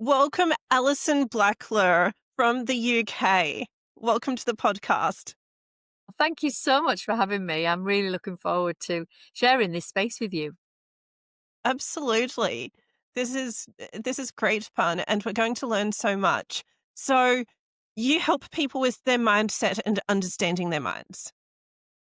Welcome, Alison Blackler from the UK. Welcome to the podcast. Thank you so much for having me. I'm really looking forward to sharing this space with you. Absolutely. This is great fun and we're going to learn so much. So, you help people with their mindset and understanding their minds.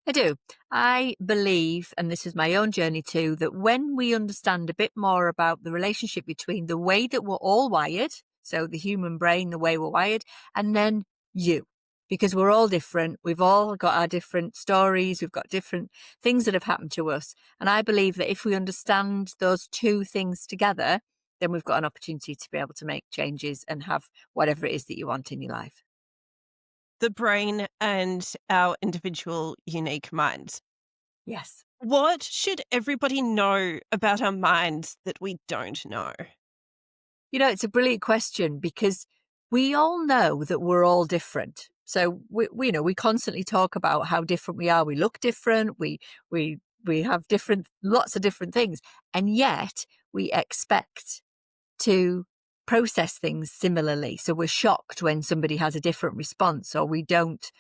I do. I believe, and this is my own journey too, that when we understand a bit more about the relationship between the way that we're all wired, so the human brain, the way we're wired, and then you, because we're all different. We've all got our different stories. We've got different things that have happened to us. And I believe that if we understand those two things together, then we've got an opportunity to be able to make changes and have whatever it is that you want in your life. The brain and our individual unique minds. Yes. What should everybody know about our minds that we don't know? It's a brilliant question because we all know that we're all different. So we constantly talk about how different we are. We look different. We have lots of different things, and yet we expect to process things similarly. So we're shocked when somebody has a different response, or we don't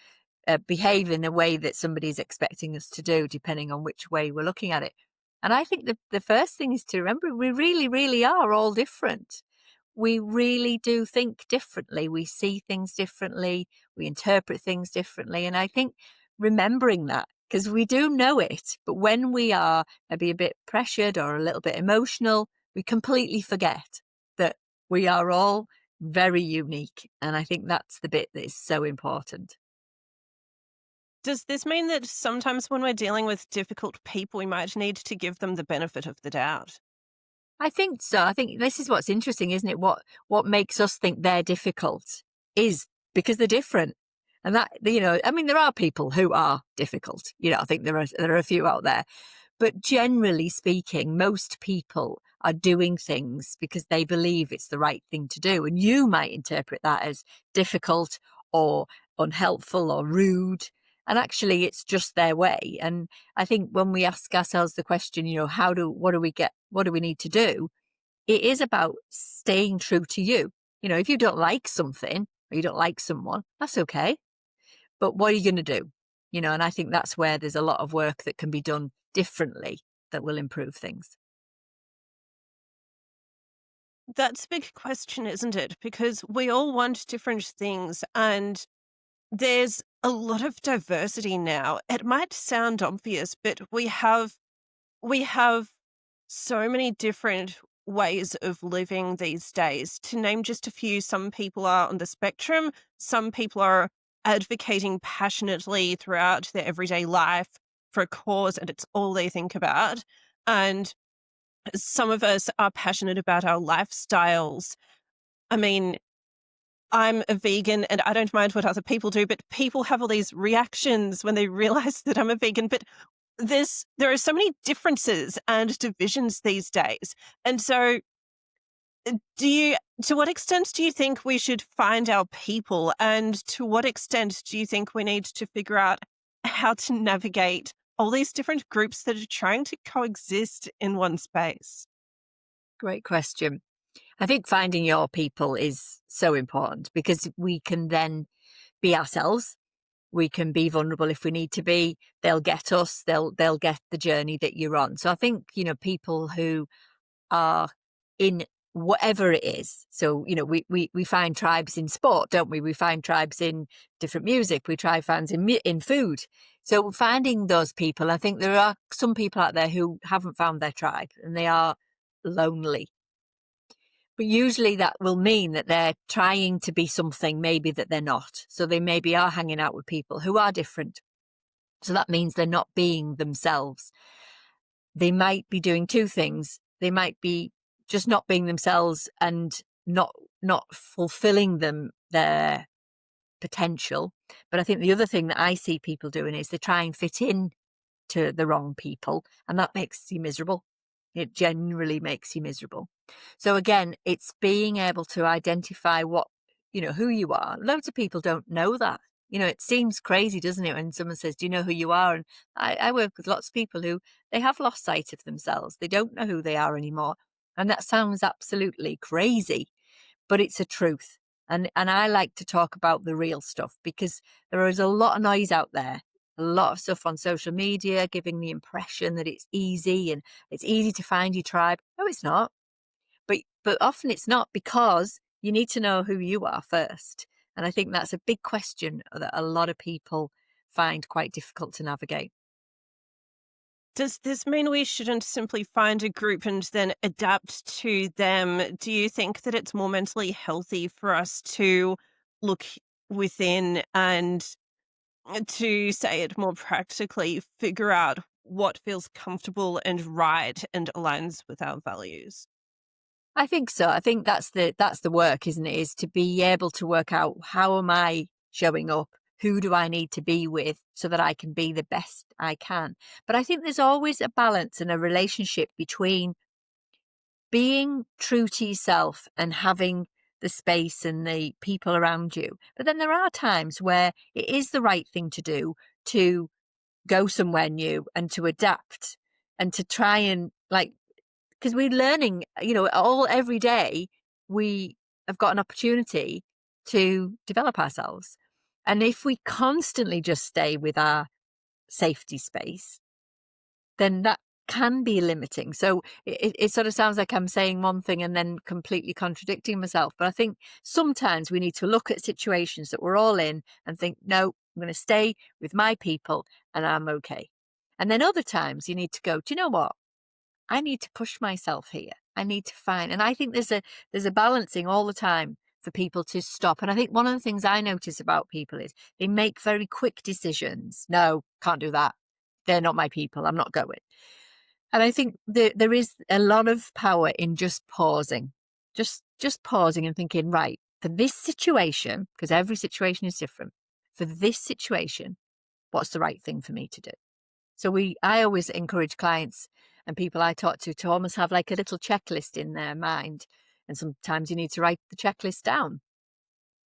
behave in a way that somebody's expecting us to do, depending on which way we're looking at it. And I think the first thing is to remember we really, really are all different. We really do think differently. We see things differently. We interpret things differently. And I think remembering that, because we do know it, but when we are maybe a bit pressured or a little bit emotional, we completely forget that we are all very unique. And I think that's the bit that is so important. Does this mean that sometimes when we're dealing with difficult people, we might need to give them the benefit of the doubt? I think so. I think this is what's interesting, isn't it? What makes us think they're difficult is because they're different. And that, I mean, there are people who are difficult. I think there are a few out there. But generally speaking, most people are doing things because they believe it's the right thing to do. And you might interpret that as difficult or unhelpful or rude. And actually, it's just their way. And I think when we ask ourselves the question, what do we need to do? It is about staying true to you. If you don't like something or you don't like someone, that's okay. But what are you going to do? And I think that's where there's a lot of work that can be done differently that will improve things. That's a big question, isn't it? Because we all want different things and there's a lot of diversity now. It might sound obvious, but we have so many different ways of living these days. To name just a few, some people are on the spectrum, some people are advocating passionately throughout their everyday life for a cause and it's all they think about. And some of us are passionate about our lifestyles. I mean, I'm a vegan and I don't mind what other people do, but people have all these reactions when they realize that I'm a vegan. But there are so many differences and divisions these days. And so do you to what extent do you think we should find our people? And to what extent do you think we need to figure out how to navigate all these different groups that are trying to coexist in one space? Great question. I think finding your people is so important because we can then be ourselves. We can be vulnerable if we need to be. They'll get us. They'll get the journey that you're on. So I think, people who are in whatever it is. So, we find tribes in sport, don't we? We find tribes in different music. We try fans in food. So finding those people, I think there are some people out there who haven't found their tribe and they are lonely. But usually that will mean that they're trying to be something maybe that they're not. So they maybe are hanging out with people who are different. So that means they're not being themselves. They might be doing two things. They might be just not being themselves and not fulfilling their potential. But I think the other thing that I see people doing is they try and fit in to the wrong people, and that makes you miserable. It generally makes you miserable. So again, it's being able to identify who you are. Loads of people don't know that. It seems crazy, doesn't it, when someone says, do you know who you are? And I work with lots of people who they have lost sight of themselves. They don't know who they are anymore. And that sounds absolutely crazy. but it's a truth. And I like to talk about the real stuff because there is a lot of noise out there, a lot of stuff on social media giving the impression that it's easy and it's easy to find your tribe. No, it's not. But often it's not, because you need to know who you are first. And I think that's a big question that a lot of people find quite difficult to navigate. Does this mean we shouldn't simply find a group and then adapt to them? Do you think that it's more mentally healthy for us to look within and, to say it more practically, figure out what feels comfortable and right and aligns with our values? I think so. I think that's the work, isn't it? Is to be able to work out, how am I showing up? Who do I need to be with so that I can be the best I can? But I think there's always a balance and a relationship between being true to yourself and having the space and the people around you. But then there are times where it is the right thing to do to go somewhere new and to adapt and to try and, like, because we're learning, all every day we have got an opportunity to develop ourselves. And if we constantly just stay with our safety space, then that can be limiting. So it sort of sounds like I'm saying one thing and then completely contradicting myself. But I think sometimes we need to look at situations that we're all in and think, no, I'm going to stay with my people and I'm okay. And then other times you need to go, do you know what? I need to push myself here. I need to find, and I think there's a balancing all the time for people to stop. And I think one of the things I notice about people is they make very quick decisions. No, can't do that. They're not my people. I'm not going. And I think there is a lot of power in just pausing, just pausing and thinking, right, for this situation, because every situation is different. For this situation, what's the right thing for me to do? So I always encourage clients and people I talk to almost have like a little checklist in their mind. And sometimes you need to write the checklist down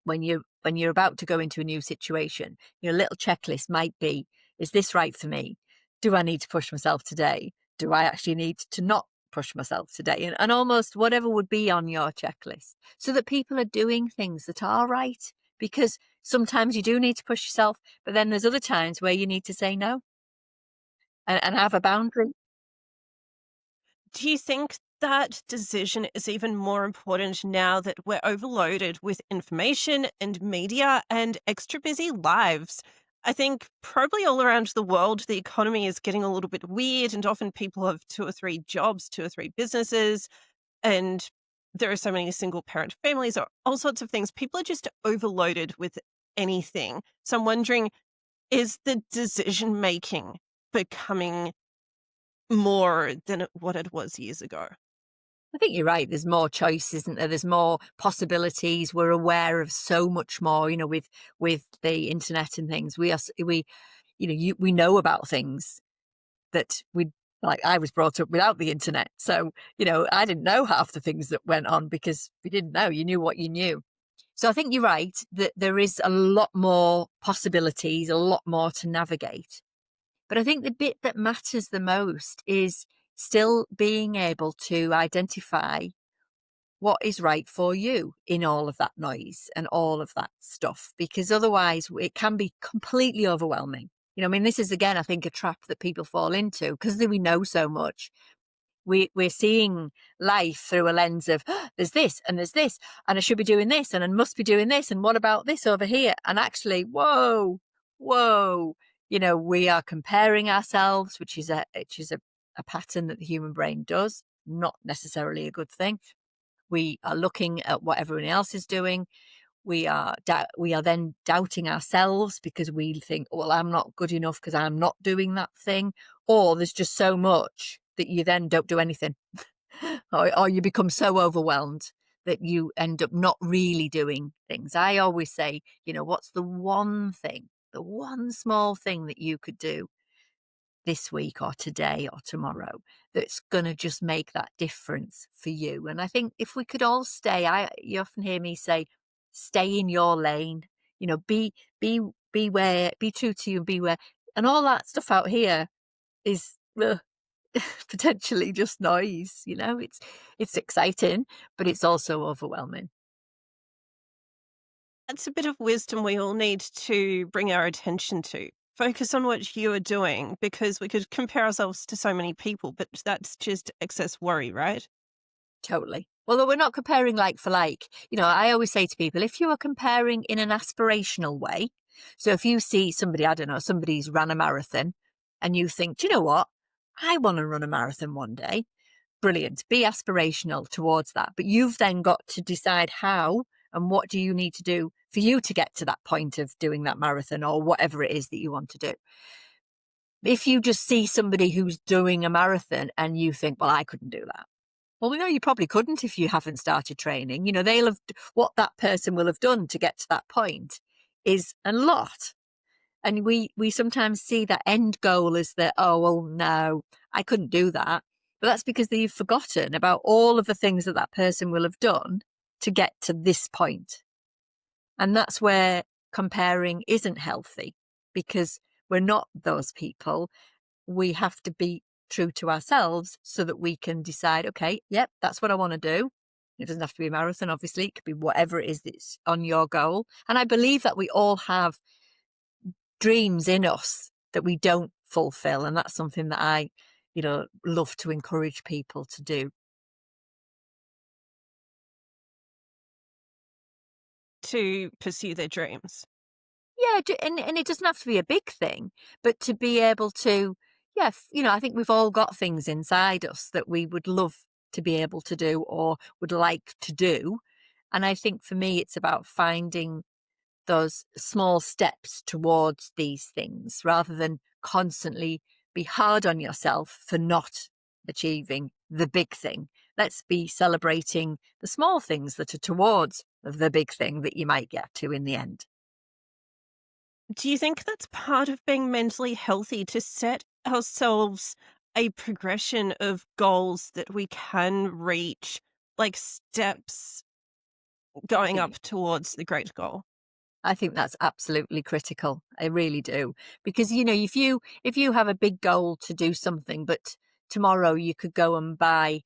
when you're about to go into a new situation. Your little checklist might be, is this right for me? Do I need to push myself today? Do I actually need to not push myself today? And almost whatever would be on your checklist, so that people are doing things that are right. Because sometimes you do need to push yourself, but then there's other times where you need to say no and have a boundary. Do you think that decision is even more important now that we're overloaded with information and media and extra busy lives? I think probably all around the world, the economy is getting a little bit weird, and often people have two or three jobs, two or three businesses, and there are so many single parent families or all sorts of things. People are just overloaded with anything. So I'm wondering, is the decision making becoming more than what it was years ago? I think you're right. There's more choice, isn't there? There's more possibilities. We're aware of so much more, with the internet and things. We know about things that I was brought up without the internet. So, I didn't know half the things that went on because we didn't know. You knew what you knew. So I think you're right that there is a lot more possibilities, a lot more to navigate. But I think the bit that matters the most is still being able to identify what is right for you in all of that noise and all of that stuff, because otherwise it can be completely overwhelming. I mean, this is again, I think, a trap that people fall into because we know so much. We're seeing life through a lens of, "Oh, there's this and there's this, and I should be doing this and I must be doing this, and what about this over here?" And actually, whoa, we are comparing ourselves, which is a pattern that the human brain does, not necessarily a good thing. We are looking at what everyone else is doing. We are then doubting ourselves because we think, well, I'm not good enough because I'm not doing that thing. Or there's just so much that you then don't do anything. or you become so overwhelmed that you end up not really doing things. I always say, what's the one thing, the one small thing that you could do this week or today or tomorrow that's going to just make that difference for you? And I think if we could all you often hear me say, stay in your lane, be beware, be true to you and beware. And all that stuff out here is potentially just noise. It's exciting, but it's also overwhelming. That's a bit of wisdom we all need to bring our attention to. Focus on what you are doing because we could compare ourselves to so many people, but that's just excess worry, right? Totally. Although we're not comparing like for like. I always say to people, if you are comparing in an aspirational way, so if you see somebody, I don't know, somebody's ran a marathon and you think, do you know what? I want to run a marathon one day. Brilliant. Be aspirational towards that. But you've then got to decide how and what do you need to do for you to get to that point of doing that marathon or whatever it is that you want to do. If you just see somebody who's doing a marathon and you think, well, I couldn't do that. Well, no, you probably couldn't if you haven't started training. They'll have what that person will have done to get to that point is a lot. And we sometimes see that end goal as that, oh, well, no, I couldn't do that. But that's because they've forgotten about all of the things that that person will have done to get to this point. And that's where comparing isn't healthy because we're not those people. We have to be true to ourselves so that we can decide, okay, yep, that's what I want to do. It doesn't have to be a marathon, obviously. It could be whatever it is that's on your goal. And I believe that we all have dreams in us that we don't fulfill. And that's something that I, love to encourage people to do. To pursue their dreams. Yeah, and it doesn't have to be a big thing, but to be able to, yeah, I think we've all got things inside us that we would love to be able to do or would like to do. And I think for me, it's about finding those small steps towards these things rather than constantly be hard on yourself for not achieving the big thing. Let's be celebrating the small things that are towards the big thing that you might get to in the end. Do you think that's part of being mentally healthy to set ourselves a progression of goals that we can reach, like steps going Yeah. up towards the great goal? I think that's absolutely critical. I really do. Because if you have a big goal to do something, but tomorrow you could go and buy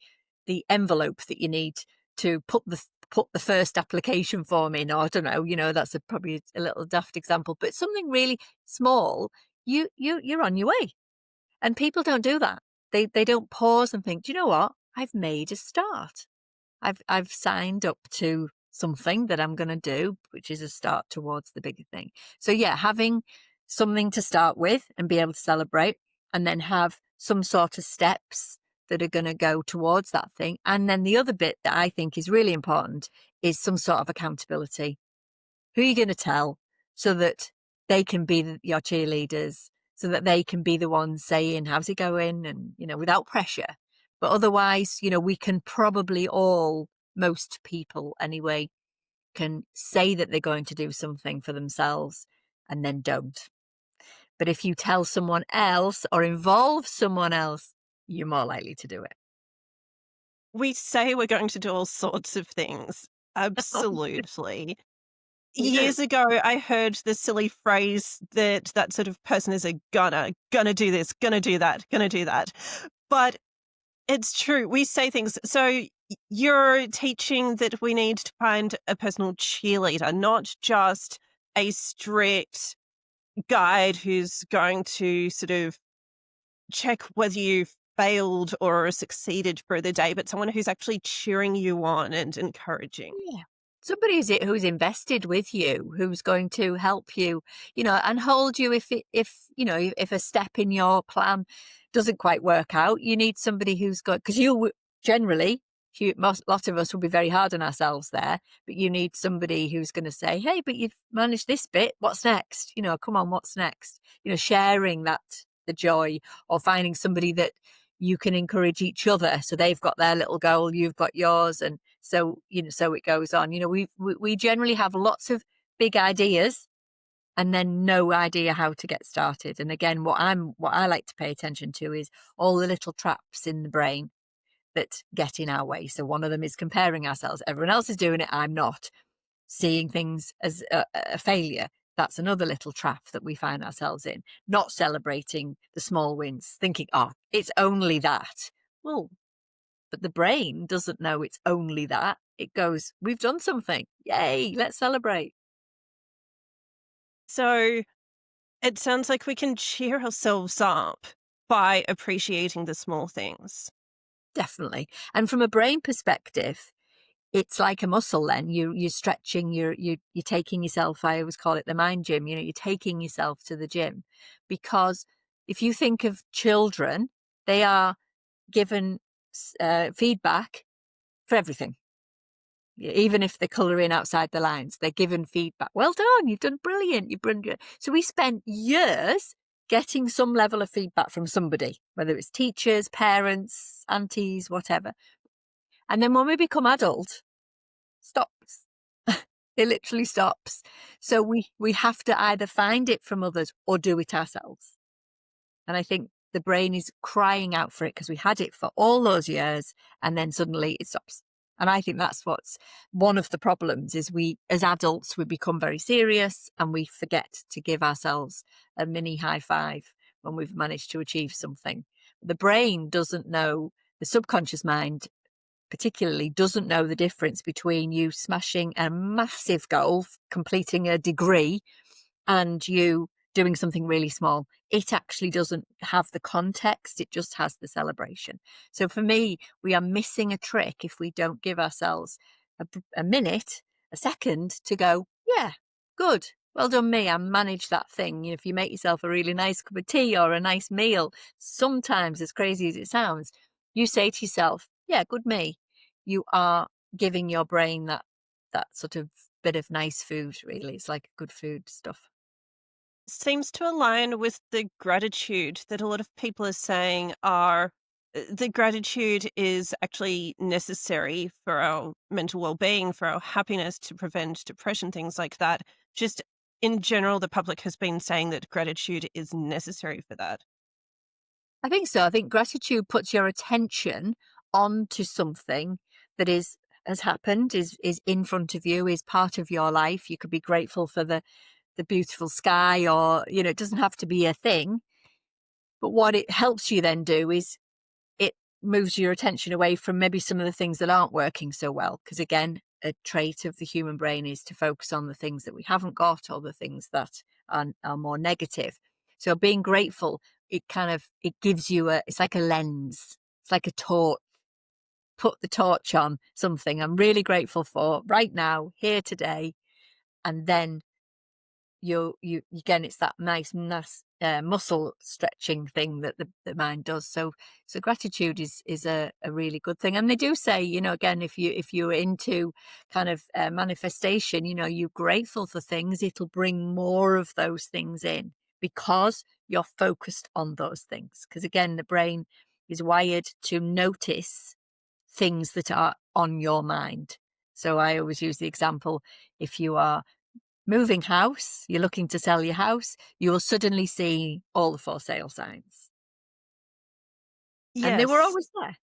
the envelope that you need to put the first application form in, or I don't know, that's probably a little daft example, but something really small, you're on your way. And people don't do that. They don't pause and think, do you know what? I've made a start. I've signed up to something that I'm going to do, which is a start towards the bigger thing. So yeah, having something to start with and be able to celebrate, and then have some sort of steps that are going to go towards that thing. And then the other bit that I think is really important is some sort of accountability. Who are you going to tell so that they can be your cheerleaders, so that they can be the ones saying, how's it going? And, without pressure. But otherwise, we can probably all, most people anyway, can say that they're going to do something for themselves and then don't. But if you tell someone else or involve someone else, you're more likely to do it. We say we're going to do all sorts of things. Absolutely. We do. Years ago, I heard the silly phrase that that sort of person is a gonna do this, gonna do that, gonna do that. But it's true. We say things. So you're teaching that we need to find a personal cheerleader, not just a strict guide who's going to sort of check whether you've failed or succeeded for the day, but someone who's actually cheering you on and encouraging. Yeah. Somebody who's invested with you, who's going to help you, and hold you if a step in your plan doesn't quite work out. You need somebody who's got, because generally, lot of us will be very hard on ourselves there, but you need somebody who's going to say, hey, but you've managed this bit. What's next? Come on, what's next? Sharing the joy, or finding somebody that you can encourage each other. So they've got their little goal, you've got yours. And so, so it goes on. We generally have lots of big ideas and then no idea how to get started. And again, what I like to pay attention to is all the little traps in the brain that get in our way. So one of them is comparing ourselves. Everyone else is doing it, I'm not. Seeing things as a failure. That's another little trap that we find ourselves in. Not celebrating the small wins, thinking, oh, it's only that. Well, but the brain doesn't know it's only that. It goes, we've done something. Yay, let's celebrate. So it sounds like we can cheer ourselves up by appreciating the small things. Definitely. And from a brain perspective, it's like a muscle then. You're stretching, you're taking yourself, I always call it the mind gym, you're taking yourself to the gym. Because if you think of children, they are given feedback for everything. Even if they're colouring outside the lines, they're given feedback. Well done, you've done brilliant, you've done good. So we spent years getting some level of feedback from somebody, whether it's teachers, parents, aunties, whatever. And then when we become adult, stops. It literally stops. So we have to either find it from others or do it ourselves. And I think the brain is crying out for it because we had it for all those years and then suddenly it stops. And I think that's what's one of the problems is we, as adults, we become very serious and we forget to give ourselves a mini high five when we've managed to achieve something. The brain doesn't know, the subconscious mind particularly doesn't know the difference between you smashing a massive goal, completing a degree, and you doing something really small. It actually doesn't have the context, it just has the celebration. So for me, we are missing a trick if we don't give ourselves a minute, a second to go, yeah, good, well done me, I managed that thing. If you make yourself a really nice cup of tea or a nice meal, sometimes, as crazy as it sounds, you say to yourself, yeah, good me. You are giving your brain that sort of bit of nice food, really. It's like good food stuff. Seems to align with the gratitude that a lot of people are saying are the gratitude is actually necessary for our mental well-being, for our happiness, to prevent depression, things like that. Just in general, the public has been saying that gratitude is necessary for that. I think so. I think gratitude puts your attention onto something that has happened, is in front of you, is part of your life. You could be grateful for the beautiful sky, or it doesn't have to be a thing. But what it helps you then do is it moves your attention away from maybe some of the things that aren't working so well. Because again, a trait of the human brain is to focus on the things that we haven't got or the things that are more negative. So being grateful, it gives you it's like a lens. It's like a torch. Put the torch on something I'm really grateful for right now, here today. And then you again, it's that nice muscle stretching thing that the mind does. So gratitude is a really good thing. And they do say, again, if you're into kind of manifestation, you're grateful for things, it'll bring more of those things in because you're focused on those things. Because again, the brain is wired to notice things that are on your mind. So I always use the example, if you are moving house, you're looking to sell your house, you will suddenly see all the for sale signs. And they were Yes. always there.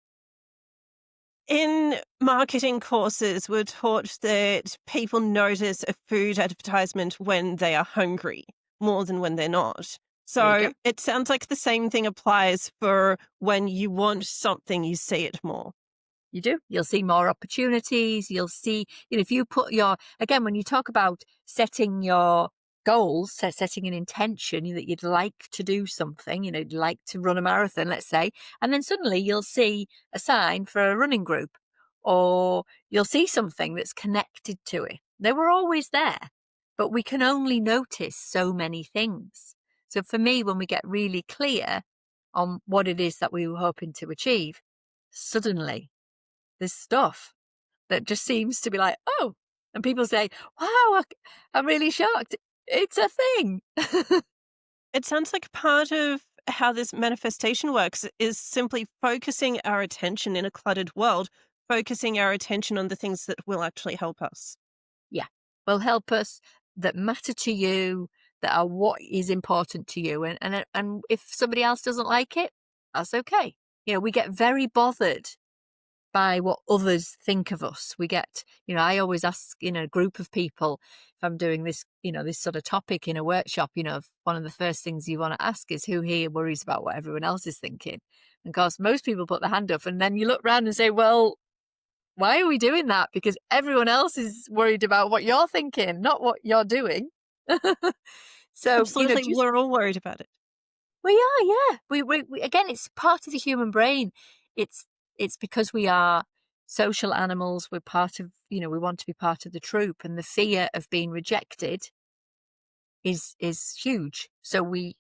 In marketing courses, we're taught that people notice a food advertisement when they are hungry more than when they're not. There you So go. it sounds like the same thing applies for when you want something, you see it more. You do. You'll see more opportunities. You'll see, if you put again, when you talk about setting your goals, setting an intention that you'd like to do something, you'd like to run a marathon, let's say, and then suddenly you'll see a sign for a running group or you'll see something that's connected to it. They were always there, but we can only notice so many things. So for me, when we get really clear on what it is that we were hoping to achieve, suddenly this stuff that just seems to be like, oh, and people say, wow, I'm really shocked. It's a thing. It sounds like part of how this manifestation works is simply focusing our attention in a cluttered world, focusing our attention on the things that will actually help us. Yeah. Will help us, that matter to you, that are what is important to you. And if somebody else doesn't like it, that's okay. We get very bothered by what others think of us. We get, I always ask, a group of people, if I'm doing this, this sort of topic in a workshop, one of the first things you want to ask is who here worries about what everyone else is thinking. And of course, most people put their hand up and then you look around and say, well, why are we doing that? Because everyone else is worried about what you're thinking, not what you're doing. So, Absolutely, just we're all worried about it. we are, yeah. We again, it's part of the human brain. It's it's because we are social animals. We're part of, we want to be part of the troop, and the fear of being rejected is huge. So we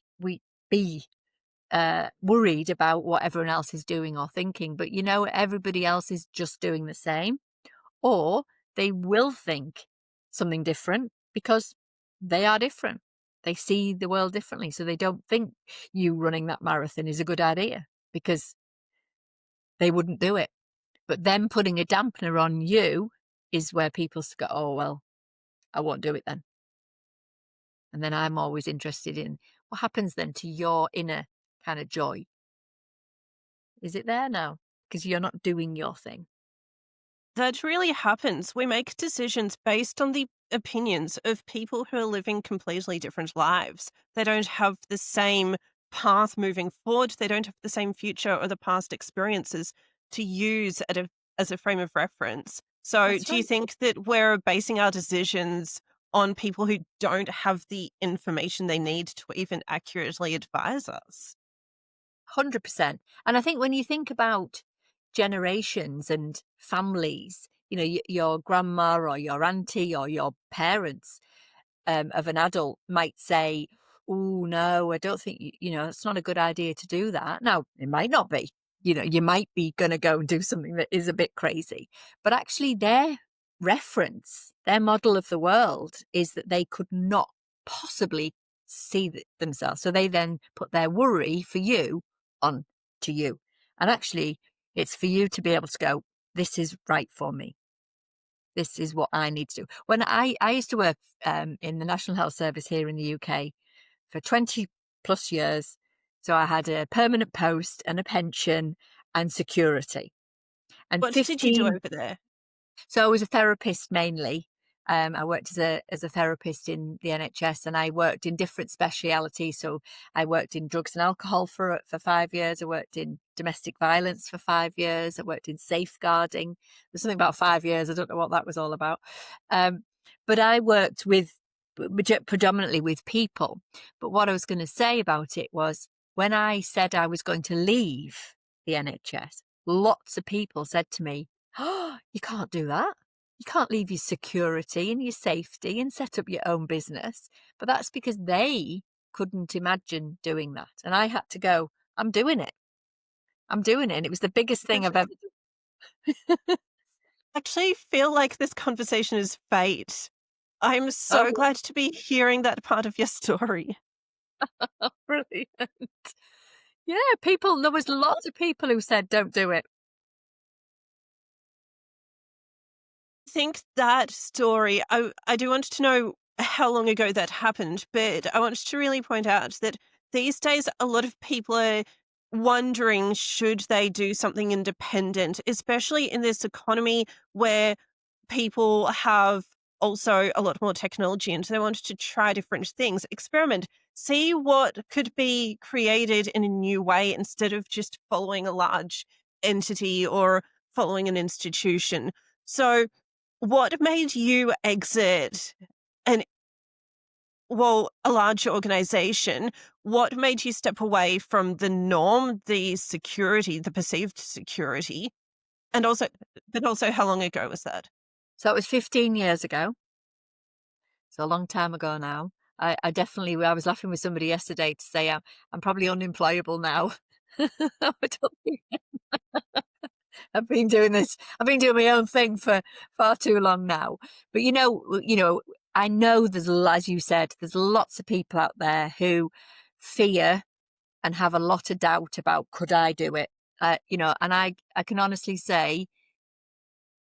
be worried about what everyone else is doing or thinking, but everybody else is just doing the same, or they will think something different because they are different. They see the world differently, so they don't think you running that marathon is a good idea because they wouldn't do it. But them putting a dampener on you is where people go, oh, well, I won't do it then. And then I'm always interested in what happens then to your inner kind of joy. Is it there now? Because you're not doing your thing. That really happens. We make decisions based on the opinions of people who are living completely different lives. They don't have the same path moving forward. They don't have the same future or the past experiences to use as a frame of reference. So, That's do you right. think that we're basing our decisions on people who don't have the information they need to even accurately advise us? 100%. And I think when you think about generations and families, your grandma or your auntie or your parents of an adult might say, oh, no, I don't think, it's not a good idea to do that. Now, it might not be. You might be going to go and do something that is a bit crazy. But actually, their reference, their model of the world is that they could not possibly see themselves. So they then put their worry for you on to you. And actually, it's for you to be able to go, this is right for me. This is what I need to do. When I used to work in the National Health Service here in the UK for 20 plus years. So I had a permanent post and a pension and security. And What did you do 15 over there? So I was a therapist mainly. I worked as a therapist in the NHS, and I worked in different specialities. So I worked in drugs and alcohol for 5 years. I worked in domestic violence for 5 years. I worked in safeguarding. There's something about 5 years. I don't know what that was all about. But I worked predominantly with people. But what I was going to say about it was when I said I was going to leave the NHS, lots of people said to me, oh, you can't do that. You can't leave your security and your safety and set up your own business. But that's because they couldn't imagine doing that. And I had to go, I'm doing it. I'm doing it. And it was the biggest thing I've ever done. Actually feel like this conversation is fate. I'm so Oh, glad to be hearing that part of your story. brilliant. Yeah, there was lots of people who said, don't do it. I think that story, I do want to know how long ago that happened, but I wanted to really point out that these days a lot of people are wondering should they do something independent, especially in this economy where people have also a lot more technology and they wanted to try different things, experiment, see what could be created in a new way instead of just following a large entity or following an institution. So, what made you exit an a large organization? What made you step away from the norm, the security, the perceived security? And also but also how long ago was that? So it was 15 years ago. So a long time ago now. I definitely, I was laughing with somebody yesterday to say I'm probably unemployable now. I don't think I've been doing my own thing for far too long now. But I know as you said, there's lots of people out there who fear and have a lot of doubt about could I do it? And I can honestly say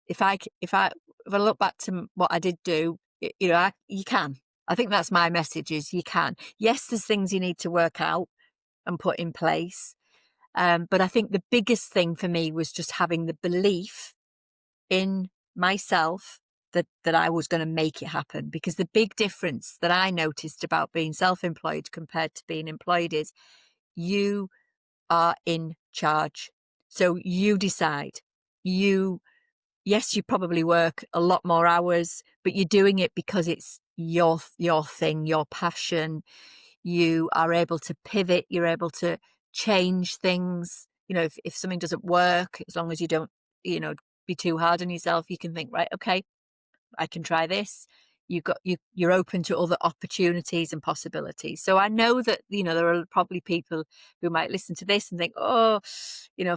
if I look back to what I did do, you can. I think that's my message is you can. Yes, there's things you need to work out and put in place. But I think the biggest thing for me was just having the belief in myself that I was going to make it happen. Because the big difference that I noticed about being self-employed compared to being employed is you are in charge. So you decide. You yes, you probably work a lot more hours, but you're doing it because it's your thing, your passion. You are able to pivot, you're able to change things. You know, if something doesn't work, as long as you don't, be too hard on yourself, you can think, right, okay, I can try this. You're open to other opportunities and possibilities. So I know that, there are probably people who might listen to this and think, oh,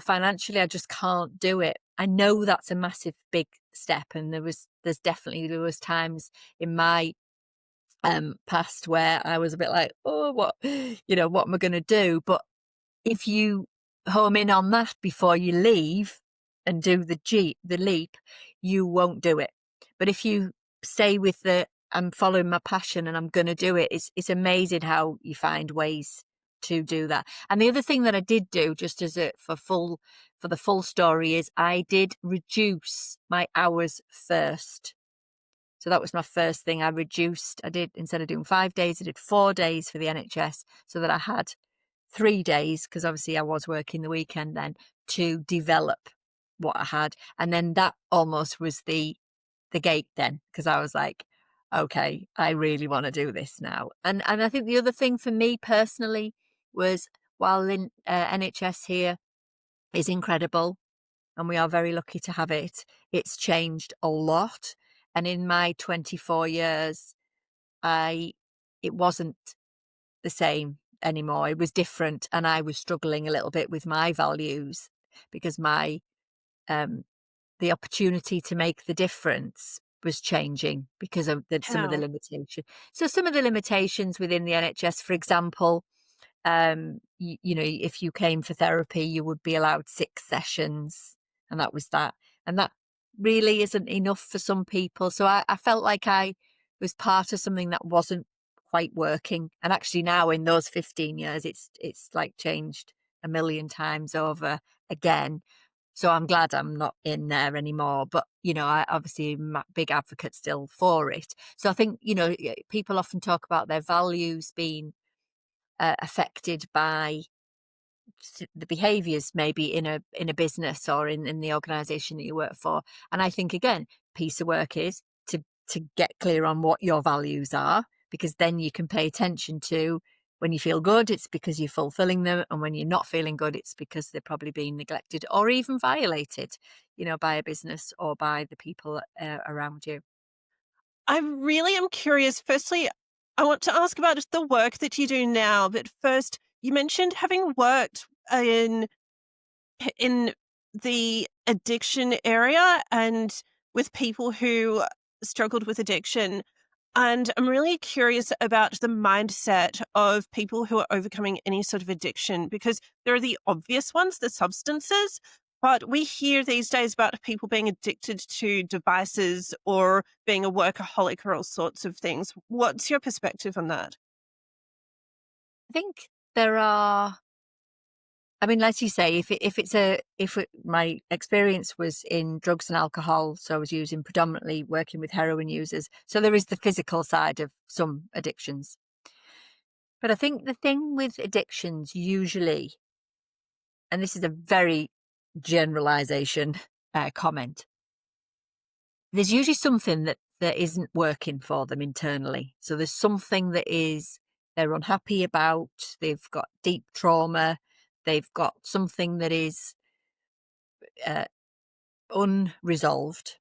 financially I just can't do it. I know that's a massive big step. And there was times in my past where I was a bit like, oh, what am I going to do? But if you home in on that before you leave and do the leap, you won't do it. But if you stay with I'm following my passion and I'm going to do it, it's amazing how you find ways to do that. And the other thing that I did do, just as for the full story, is I did reduce my hours first. So that was my first thing. I did, instead of doing 5 days, I did 4 days for the NHS, so that I had 3 days, because obviously I was working the weekend then, to develop what I had. And then that almost was the gate then, because I was like, okay, I really want to do this now. And I think the other thing for me personally was, while in NHS here is incredible, and we are very lucky to have it, it's changed a lot. And in my 24 years, it wasn't the same anymore. It was different, and I was struggling a little bit with my values, because um the opportunity to make the difference was changing because of some of the How? limitation. So some of the limitations within the NHS, for example, if you came for therapy, you would be allowed 6 sessions, and that was that. And that really isn't enough for some people. So I felt like I was part of something that wasn't quite working. And actually now, in those 15 years, it's like changed a million times over again. So I'm glad I'm not in there anymore. But, I obviously am a big advocate still for it. So I think, people often talk about their values being affected by the behaviors, maybe in a business or in the organization that you work for. And I think, again, piece of work is to get clear on what your values are, because then you can pay attention to, when you feel good, it's because you're fulfilling them, and when you're not feeling good, it's because they're probably being neglected or even violated, by a business or by the people around you. I really am curious. Firstly, I want to ask about the work that you do now, but first, you mentioned having worked in the addiction area and with people who struggled with addiction. And I'm really curious about the mindset of people who are overcoming any sort of addiction, because there are the obvious ones, the substances, but we hear these days about people being addicted to devices or being a workaholic or all sorts of things. What's your perspective on that? I think there are. I mean, as you say, my experience was in drugs and alcohol, so I was predominantly working with heroin users. So there is the physical side of some addictions. But I think the thing with addictions usually, and this is a very generalization comment, there's usually something that isn't working for them internally. So there's something they're unhappy about, they've got deep trauma, they've got something that is uh, unresolved,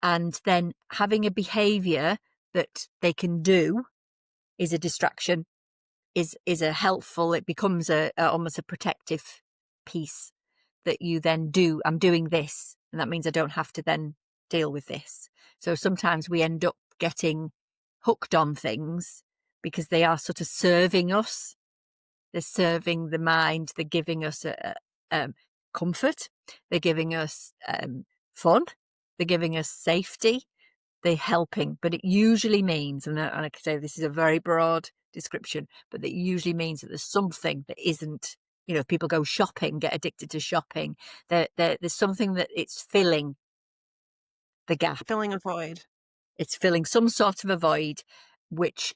and then having a behavior that they can do is a distraction, is a helpful, it becomes almost a protective piece that you then do. I'm doing this, and that means I don't have to then deal with this. So sometimes we end up getting hooked on things because they are sort of serving us. They're serving the mind. They're giving us comfort. They're giving us fun. They're giving us safety. They're helping. But it usually means, and I can say this is a very broad description, but it usually means that there's something that isn't, if people go shopping, get addicted to shopping, there's something that it's filling the gap. Filling a void. It's filling some sort of a void which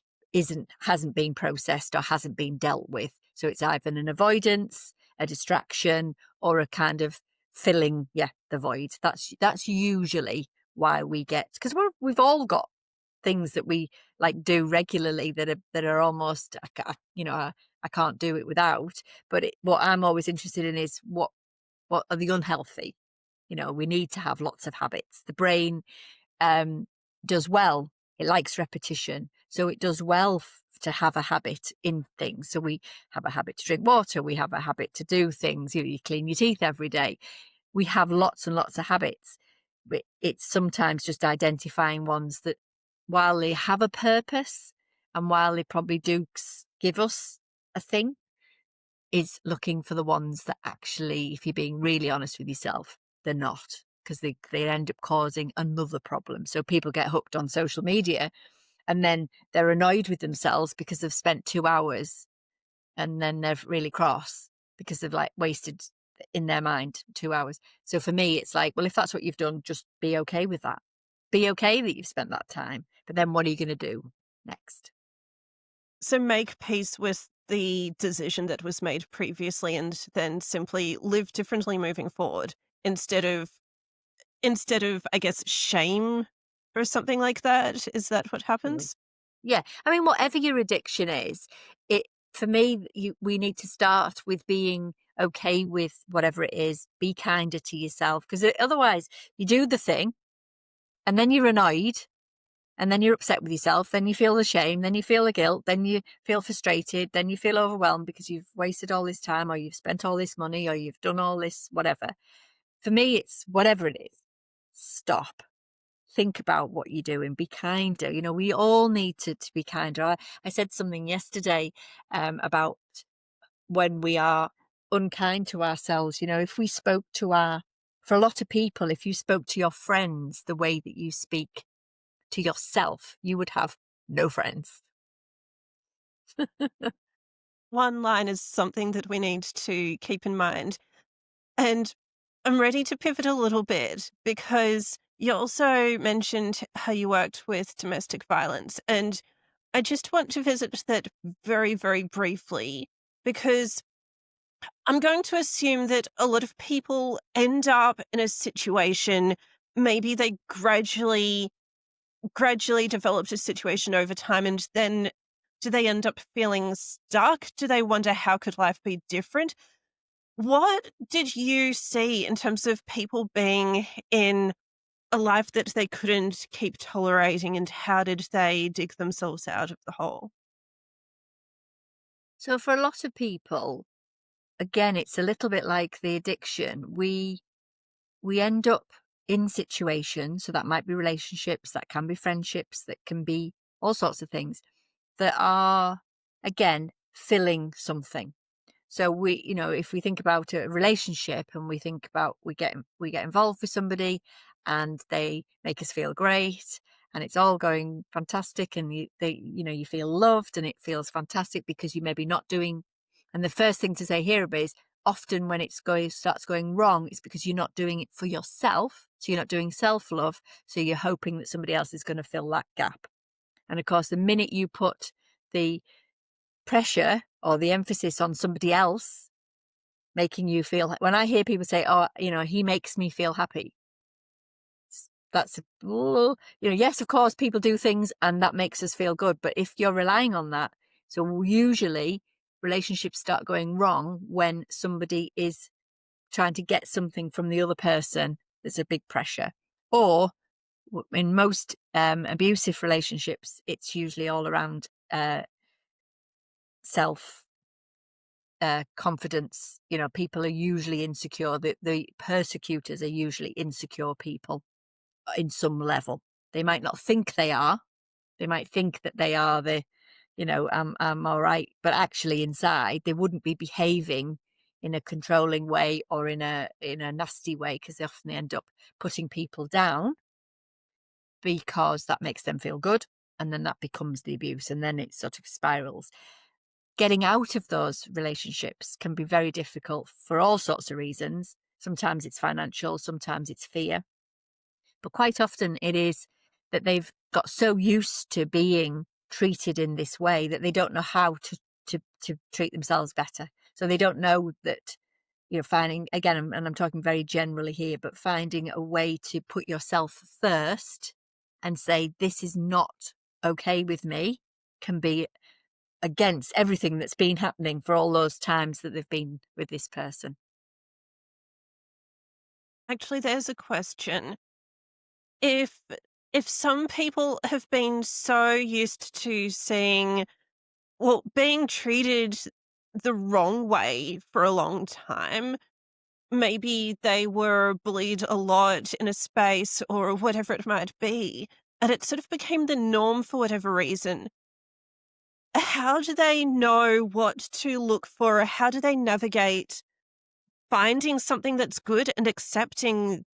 hasn't been processed or hasn't been dealt with. So it's either an avoidance, a distraction, or a kind of filling, the void. That's usually why we get, because we've all got things that we like do regularly that are almost, I can't do it without. But what I'm always interested in is what are the unhealthy. We need to have lots of habits. The brain does well. It likes repetition. So it does well to have a habit in things. So we have a habit to drink water. We have a habit to do things. You clean your teeth every day. We have lots and lots of habits. But it's sometimes just identifying ones that, while they have a purpose and while they probably do give us a thing, is looking for the ones that actually, if you're being really honest with yourself, they're not, because they end up causing another problem. So people get hooked on social media and then they're annoyed with themselves because they've spent 2 hours, and then they're really cross because they've like wasted, in their mind, 2 hours. So for me, it's like, well, if that's what you've done, just be okay with that. Be okay that you've spent that time. But then what are you going to do next? So make peace with the decision that was made previously and then simply live differently moving forward instead of I guess, shame or something like that. Is that what Really? happens? Yeah. I mean, whatever your addiction is, it for me, we need to start with being okay with whatever it is. Be kinder to yourself, because otherwise you do the thing and then you're annoyed and then you're upset with yourself. Then you feel the shame. Then you feel the guilt. Then you feel frustrated. Then you feel overwhelmed because you've wasted all this time, or you've spent all this money, or you've done all this, whatever. For me, it's whatever it is. Stop. Think about what you're doing. Be kinder. We all need to be kinder. I said something yesterday about when we are unkind to ourselves. If we spoke for a lot of people, if you spoke to your friends the way that you speak to yourself, you would have no friends. One line is something that we need to keep in mind. And I'm ready to pivot a little bit because you also mentioned how you worked with domestic violence. And I just want to visit that very, very briefly because I'm going to assume that a lot of people end up in a situation, maybe they gradually developed a situation over time, and then do they end up feeling stuck? Do they wonder, how could life be different? What did you see in terms of people being in a life that they couldn't keep tolerating, and how did they dig themselves out of the hole? So for a lot of people, again, it's a little bit like the addiction. We end up in situations, so that might be relationships, that can be friendships, that can be all sorts of things that are, again, filling something. So if we think about a relationship and we think about we get involved with somebody and they make us feel great and it's all going fantastic, and you feel loved and it feels fantastic because you maybe not doing. And the first thing to say here is, often when starts going wrong, it's because you're not doing it for yourself. So you're not doing self-love. So you're hoping that somebody else is going to fill that gap. And of course, the minute you put the pressure or the emphasis on somebody else making you feel, when I hear people say, oh, he makes me feel happy, that's yes, of course people do things and that makes us feel good, but if you're relying on that, so usually relationships start going wrong when somebody is trying to get something from the other person. There's a big pressure. Or in most abusive relationships, it's usually all around self confidence. People are usually insecure. The persecutors are usually insecure people in some level. They might not think they are. They might think that they are I'm all right, but actually inside they wouldn't be behaving in a controlling way or in a nasty way, because they often end up putting people down because that makes them feel good, and then that becomes the abuse, and then it sort of spirals. Getting out of those relationships can be very difficult for all sorts of reasons. Sometimes it's financial, sometimes it's fear. But quite often it is that they've got so used to being treated in this way that they don't know how to treat themselves better. So they don't know that finding again, and I'm talking very generally here, but finding a way to put yourself first and say, this is not okay with me, can be against everything that's been happening for all those times that they've been with this person. Actually, there's a question. If if some people have been so used to seeing, well, being treated the wrong way for a long time, maybe they were bullied a lot in a space or whatever it might be, and it sort of became the norm for whatever reason. How do they know what to look for? How do they navigate finding something that's good and accepting,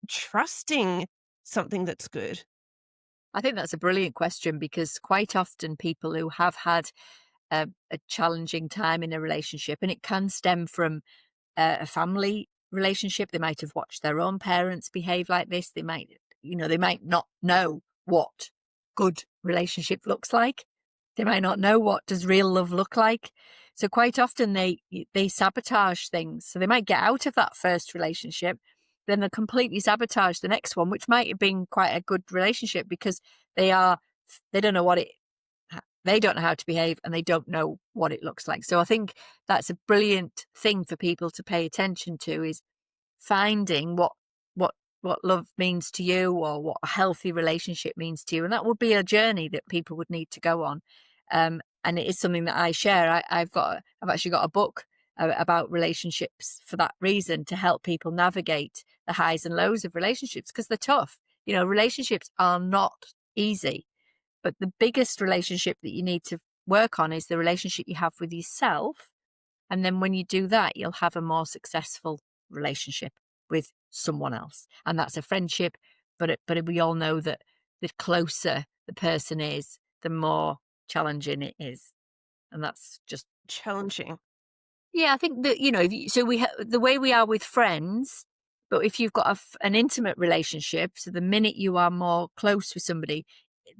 trusting something that's good? I think that's a brilliant question because quite often people who have had a challenging time in a relationship, and it can stem from a family relationship. They might have watched their own parents behave like this. They might not know what good relationship looks like. They might not know what does real love look like. So quite often they sabotage things. So they might get out of that first relationship, then they completely sabotage the next one, which might have been quite a good relationship because they are they don't know what it they don't know how to behave and they don't know what it looks like. So I think that's a brilliant thing for people to pay attention to, is finding what what love means to you, or what a healthy relationship means to you. And that would be a journey that people would need to go on. And it is something that I share. I've actually got a book about relationships for that reason, to help people navigate the highs and lows of relationships, because they're tough. Relationships are not easy, but the biggest relationship that you need to work on is the relationship you have with yourself. And then when you do that, you'll have a more successful relationship with someone else. And that's a friendship. But we all know that the closer the person is, the more challenging it is. And that's just, Challenging. yeah, I think that, the way we are with friends, but if you've got an intimate relationship, so the minute you are more close with somebody,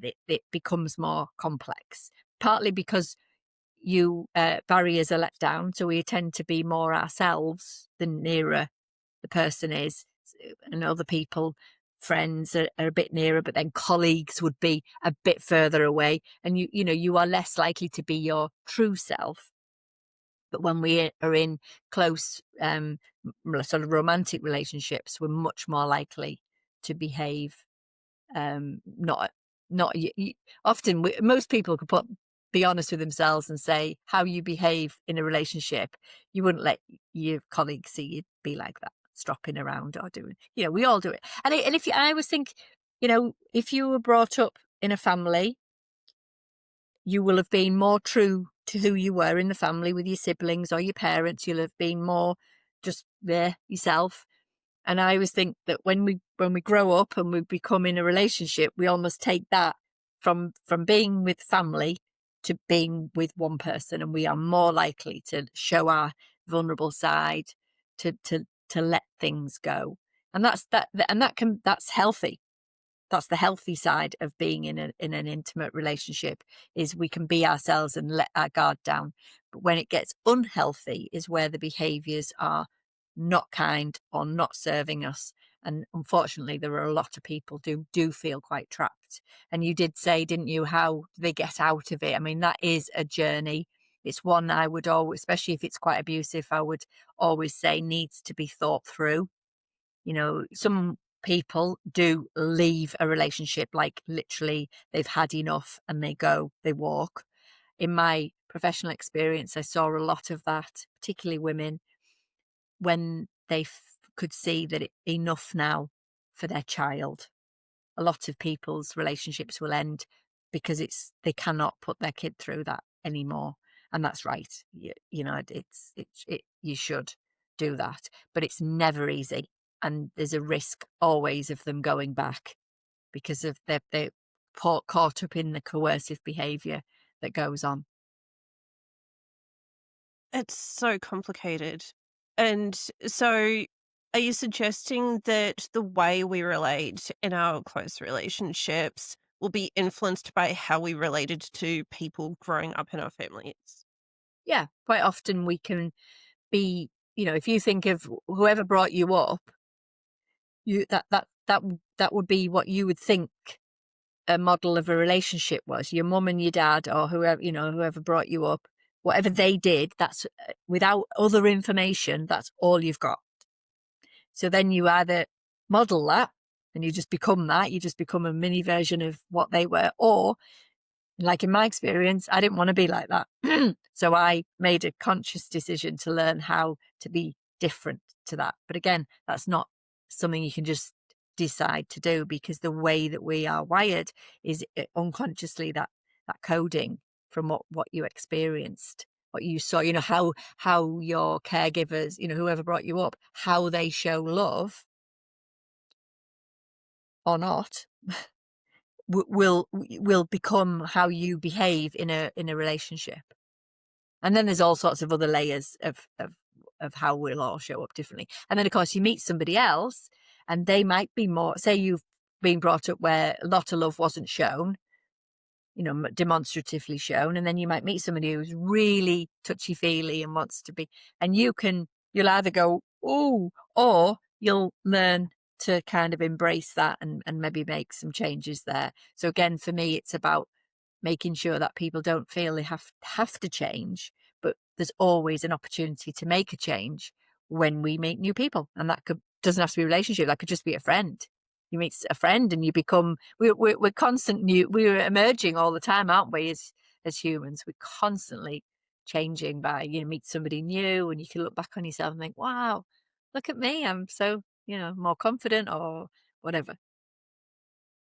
it becomes more complex, partly because barriers are let down. So we tend to be more ourselves the nearer the person is. And other people, friends are a bit nearer, but then colleagues would be a bit further away. And you are less likely to be your true self. But when we are in close, sort of romantic relationships, we're much more likely to behave, not often. Most people could be honest with themselves and say how you behave in a relationship. You wouldn't let your colleagues see you be like that, stropping around or doing. We all do it. And if I always think, if you were brought up in a family, you will have been more true to who you were in the family with your siblings or your parents. You'll have been more just there yourself. And I always think that when we grow up and we become in a relationship, we almost take that from being with family to being with one person, and we are more likely to show our vulnerable side, to let things go. And that's healthy. That's the healthy side of being in an intimate relationship, is we can be ourselves and let our guard down. But when it gets unhealthy is where the behaviors are not kind or not serving us. And unfortunately, there are a lot of people do feel quite trapped. And you did say, didn't you, how they get out of it? I mean, that is a journey. It's one I would always, especially if it's quite abusive, I would always say needs to be thought through. Some people do leave a relationship, like literally they've had enough and they walk. In my professional experience, I saw a lot of that, particularly women, when they could see that enough now for their child. A lot of people's relationships will end because they cannot put their kid through that anymore. And that's right. You should do that, but it's never easy. And there's a risk always of them going back because of they're caught up in the coercive behavior that goes on. It's so complicated. And so, are you suggesting that the way we relate in our close relationships will be influenced by how we related to people growing up in our families? Yeah, quite often we can be if you think of whoever brought you up, that would be what you would think a model of a relationship was. Your mum and your dad, or whoever, whoever brought you up, whatever they did, that's without other information, that's all you've got. So then you either model that and you just become that, you just become a mini version of what they were, or like in my experience, I didn't want to be like that. So I made a conscious decision to learn how to be different to that. But again, that's not something you can just decide to do, because the way that we are wired is unconsciously that coding from what you experienced, what you saw, how your caregivers, whoever brought you up, how they show love or not will become how you behave in a relationship. And then there's all sorts of other layers of how we'll all show up differently. And then of course you meet somebody else and they might be more, say you've been brought up where a lot of love wasn't shown, demonstratively shown, and then you might meet somebody who's really touchy-feely and wants to be, and you'll either go, oh, or you'll learn to kind of embrace that and maybe make some changes there. So again, for me, it's about making sure that people don't feel they have to change, but there's always an opportunity to make a change when we meet new people. And that doesn't have to be a relationship, that could just be a friend. You meet a friend and you become, we're constant new, we're emerging all the time, aren't we, as humans? We're constantly changing by, meet somebody new and you can look back on yourself and think, wow, look at me, I'm so, more confident or whatever.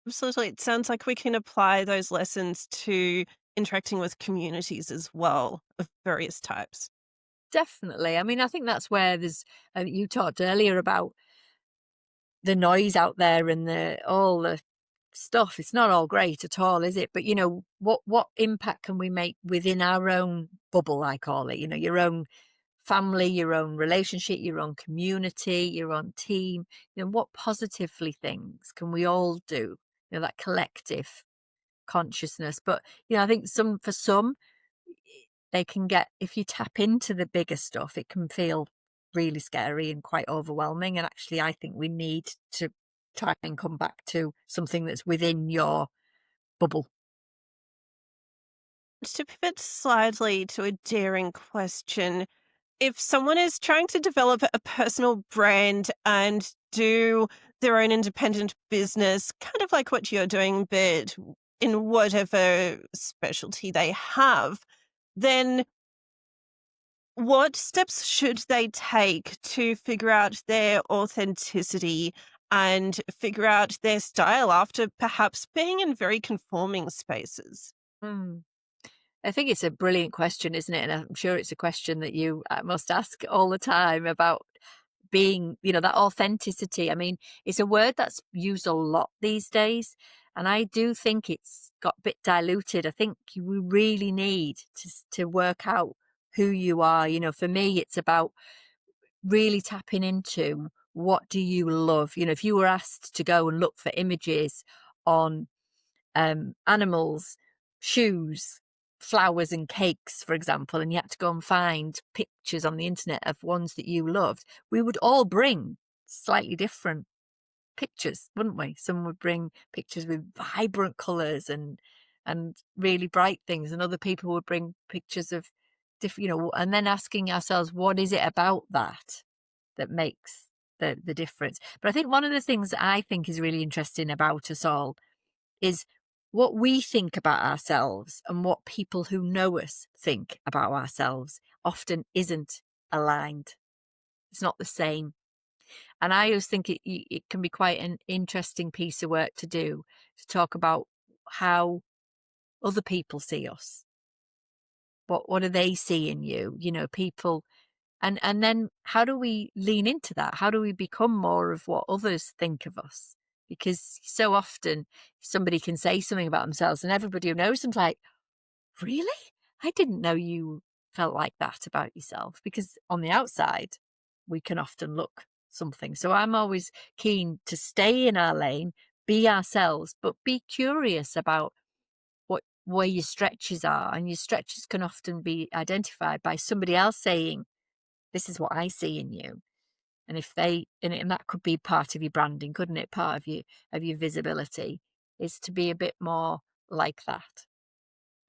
Absolutely. It sounds like we can apply those lessons to interacting with communities as well of various types. Definitely. I mean, I think that's where there's, you talked earlier about the noise out there and all the stuff. It's not all great at all, is it? But what impact can we make within our own bubble, I call it, your own family, your own relationship, your own community, your own team, what positively things can we all do? That collective consciousness. But I think for some they can get, if you tap into the bigger stuff, it can feel really scary and quite overwhelming. And actually, I think we need to try and come back to something that's within your bubble. To pivot slightly to a daring question, if someone is trying to develop a personal brand and do their own independent business, kind of like what you're doing, but in whatever specialty they have, then what steps should they take to figure out their authenticity and figure out their style after perhaps being in very conforming spaces? Mm. I think it's a brilliant question, isn't it? And I'm sure it's a question that you must ask all the time about being, that authenticity. I mean, it's a word that's used a lot these days. And I do think it's got a bit diluted. I think we really need to work out who you are. For me, it's about really tapping into, what do you love? If you were asked to go and look for images on animals, shoes, flowers and cakes, for example, and you had to go and find pictures on the internet of ones that you loved, we would all bring slightly different pictures, wouldn't we? Some would bring pictures with vibrant colours and really bright things, and other people would bring pictures of different, and then asking ourselves, what is it about that makes the difference? But I think one of the things that I think is really interesting about us all is what we think about ourselves and what people who know us think about ourselves often isn't aligned. It's not the same. And I always think it can be quite an interesting piece of work to do, to talk about how other people see us. What do they see in you? People, and then how do we lean into that? How do we become more of what others think of us? Because so often somebody can say something about themselves and everybody who knows them's like, really? I didn't know you felt like that about yourself. Because on the outside, we can often look something. So I'm always keen to stay in our lane, be ourselves, but be curious about where your stretches are. And your stretches can often be identified by somebody else saying, This is what I see in you. And if they, and that could be part of your branding, couldn't it? Part of your visibility is to be a bit more like that.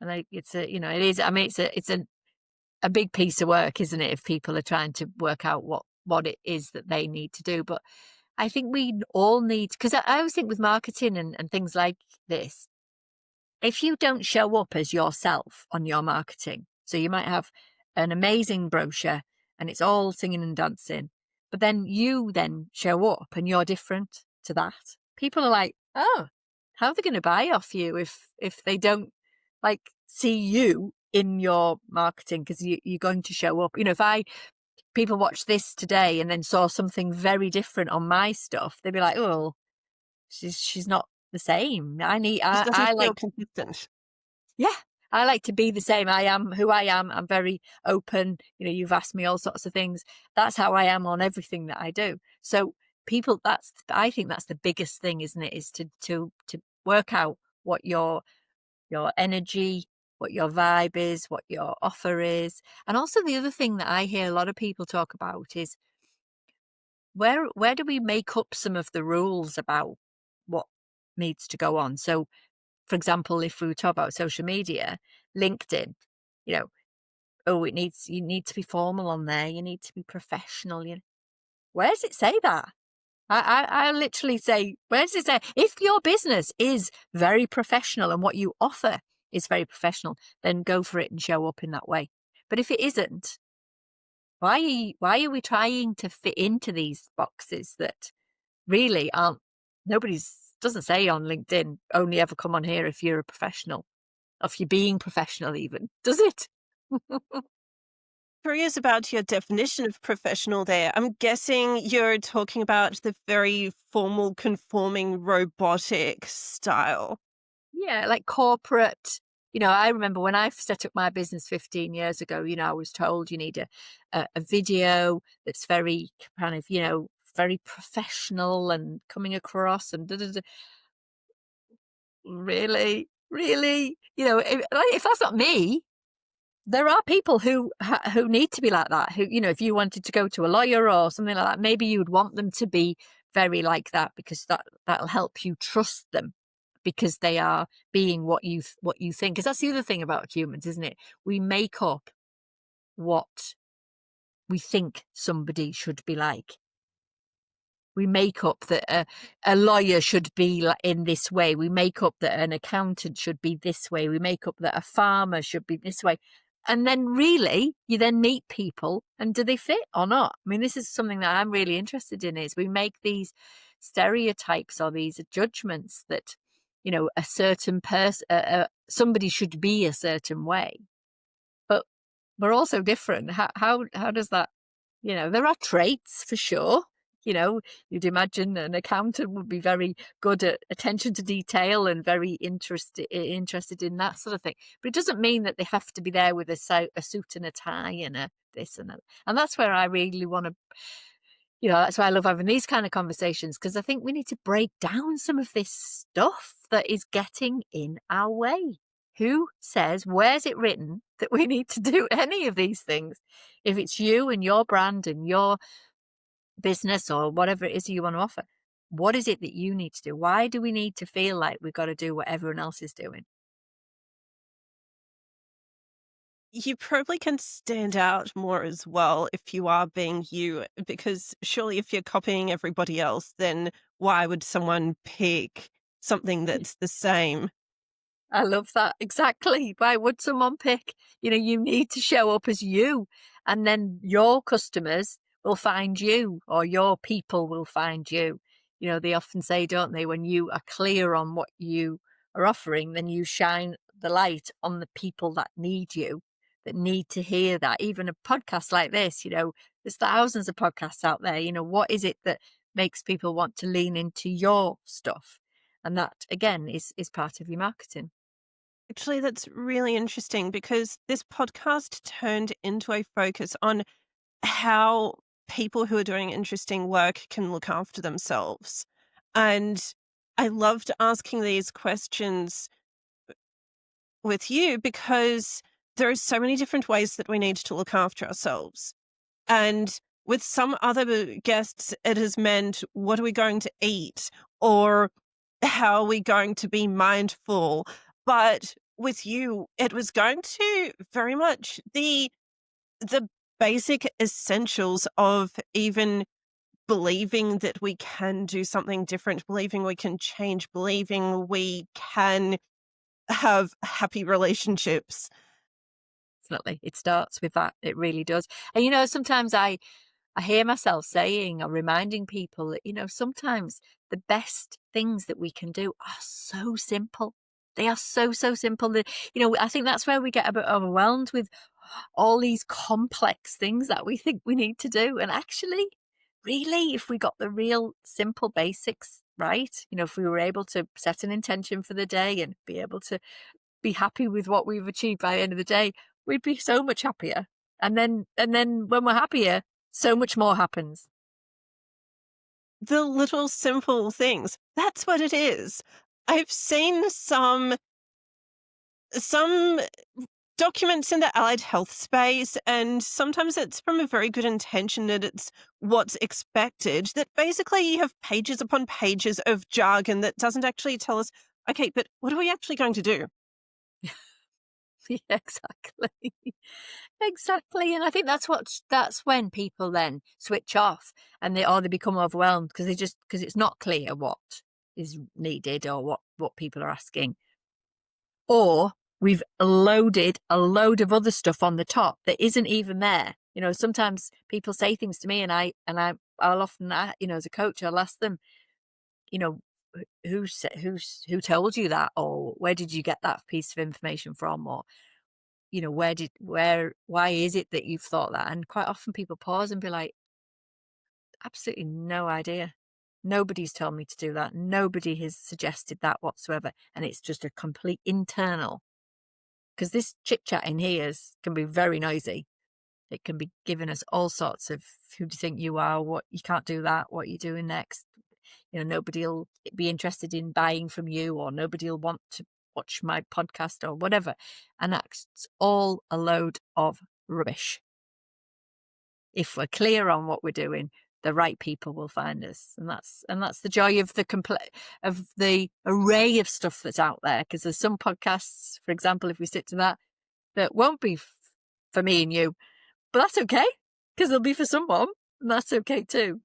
And it's a, it is. I mean, it's a big piece of work, isn't it? If people are trying to work out what it is that they need to do, but I think we all need, because I always think with marketing and things like this, if you don't show up as yourself on your marketing, so you might have an amazing brochure and it's all singing and dancing, but then you then show up and you're different to that. People are like, oh, how are they going to buy off you if they don't like see you in your marketing? Because you're going to show up. If people watch this today and then saw something very different on my stuff, they'd be like, oh, she's not the same. It doesn't I feel like, consistent. yeah, I like to be the same. I am who I am. I'm very open. You've asked me all sorts of things. That's how I am on everything that I do. So people, I think that's the biggest thing, isn't it? Is to work out what your energy, what your vibe is, what your offer is. And also the other thing that I hear a lot of people talk about is where do we make up some of the rules about what needs to go on? So for example, if we talk about social media, LinkedIn, oh, you need to be formal on there. You need to be professional. Where does it say that? I literally say, where does it say? If your business is very professional and what you offer is very professional, then go for it and show up in that way. But if it isn't, why are we trying to fit into these boxes that really aren't? Doesn't say on LinkedIn, only ever come on here if you're a professional, if you're being professional even, does it? Curious about your definition of professional there. I'm guessing you're talking about the very formal, conforming, robotic style. Yeah, like corporate. I remember when I set up my business 15 years ago, I was told you need a video that's very kind of, very professional and coming across and da, da, da. Really, really, if that's not me, there are people who need to be like that. Who, if you wanted to go to a lawyer or something like that, maybe you would want them to be very like that, because that'll help you trust them, because they are being what you think. Because that's the other thing about humans, isn't it? We make up what we think somebody should be like. We make up that a lawyer should be in this way. We make up that an accountant should be this way. We make up that a farmer should be this way. And then really, you then meet people and do they fit or not? I mean, this is something that I'm really interested in, is we make these stereotypes or these judgments that, a certain person, somebody should be a certain way. But we're also different. How does that, there are traits for sure. You'd imagine an accountant would be very good at attention to detail and very interested in that sort of thing. But it doesn't mean that they have to be there with a suit and a tie and a this and that. And that's where I really want to, that's why I love having these kind of conversations, because I think we need to break down some of this stuff that is getting in our way. Who says, where's it written that we need to do any of these things? If it's you and your brand and your business or whatever it is you want to offer, what is it that you need to do? Why do we need to feel like we've got to do what everyone else is doing? You probably can stand out more as well if you are being you, because surely if you're copying everybody else, then why would someone pick something that's the same? I love that. Exactly. Why would someone pick? You need to show up as you, and then your customers will find you, or your people will find you. They often say, don't they, when you are clear on what you are offering, then you shine the light on the people that need you, that need to hear that. Even a podcast like this, there's thousands of podcasts out there. What is it that makes people want to lean into your stuff? And that, again, is part of your marketing. Actually, that's really interesting because this podcast turned into a focus on how people who are doing interesting work can look after themselves. And I loved asking these questions with you because there are so many different ways that we need to look after ourselves. And with some other guests, it has meant, what are we going to eat? Or how are we going to be mindful? But with you, it was going to very much the basic essentials of even believing that we can do something different, believing we can change, believing we can have happy relationships. Definitely. It starts with that. It really does. And sometimes I hear myself saying or reminding people that, sometimes the best things that we can do are so simple. They are so, so simple that, I think that's where we get a bit overwhelmed with all these complex things that we think we need to do. And actually, really, if we got the real simple basics right, if we were able to set an intention for the day and be able to be happy with what we've achieved by the end of the day, we'd be so much happier. And then when we're happier, so much more happens. The little simple things. That's what it is. I've seen some documents in the allied health space, and sometimes it's from a very good intention that it's what's expected, that basically you have pages upon pages of jargon that doesn't actually tell us, okay, but what are we actually going to do? Yeah, exactly. Exactly. And I think that's when people then switch off and they become overwhelmed because it's not clear what is needed or what people are asking. Or we've loaded a load of other stuff on the top that isn't even there. Sometimes people say things to me I'll often, as a coach, I'll ask them, you know, who told you that, or where did you get that piece of information from, or why is it that you've thought that? And quite often people pause and be like, absolutely no idea. Nobody's told me to do that. Nobody has suggested that whatsoever. And it's just a complete internal, because this chit chat in here can be very noisy. It can be giving us all sorts of, who do you think you are? What, you can't do that. What are you doing next? Nobody will be interested in buying from you, or nobody will want to watch my podcast or whatever. And that's all a load of rubbish. If we're clear on what we're doing, the right people will find us. And that's the joy of the array of stuff that's out there. Because there's some podcasts, for example, if we stick to that won't be for me and you, but that's okay, because they'll be for someone, and that's okay too.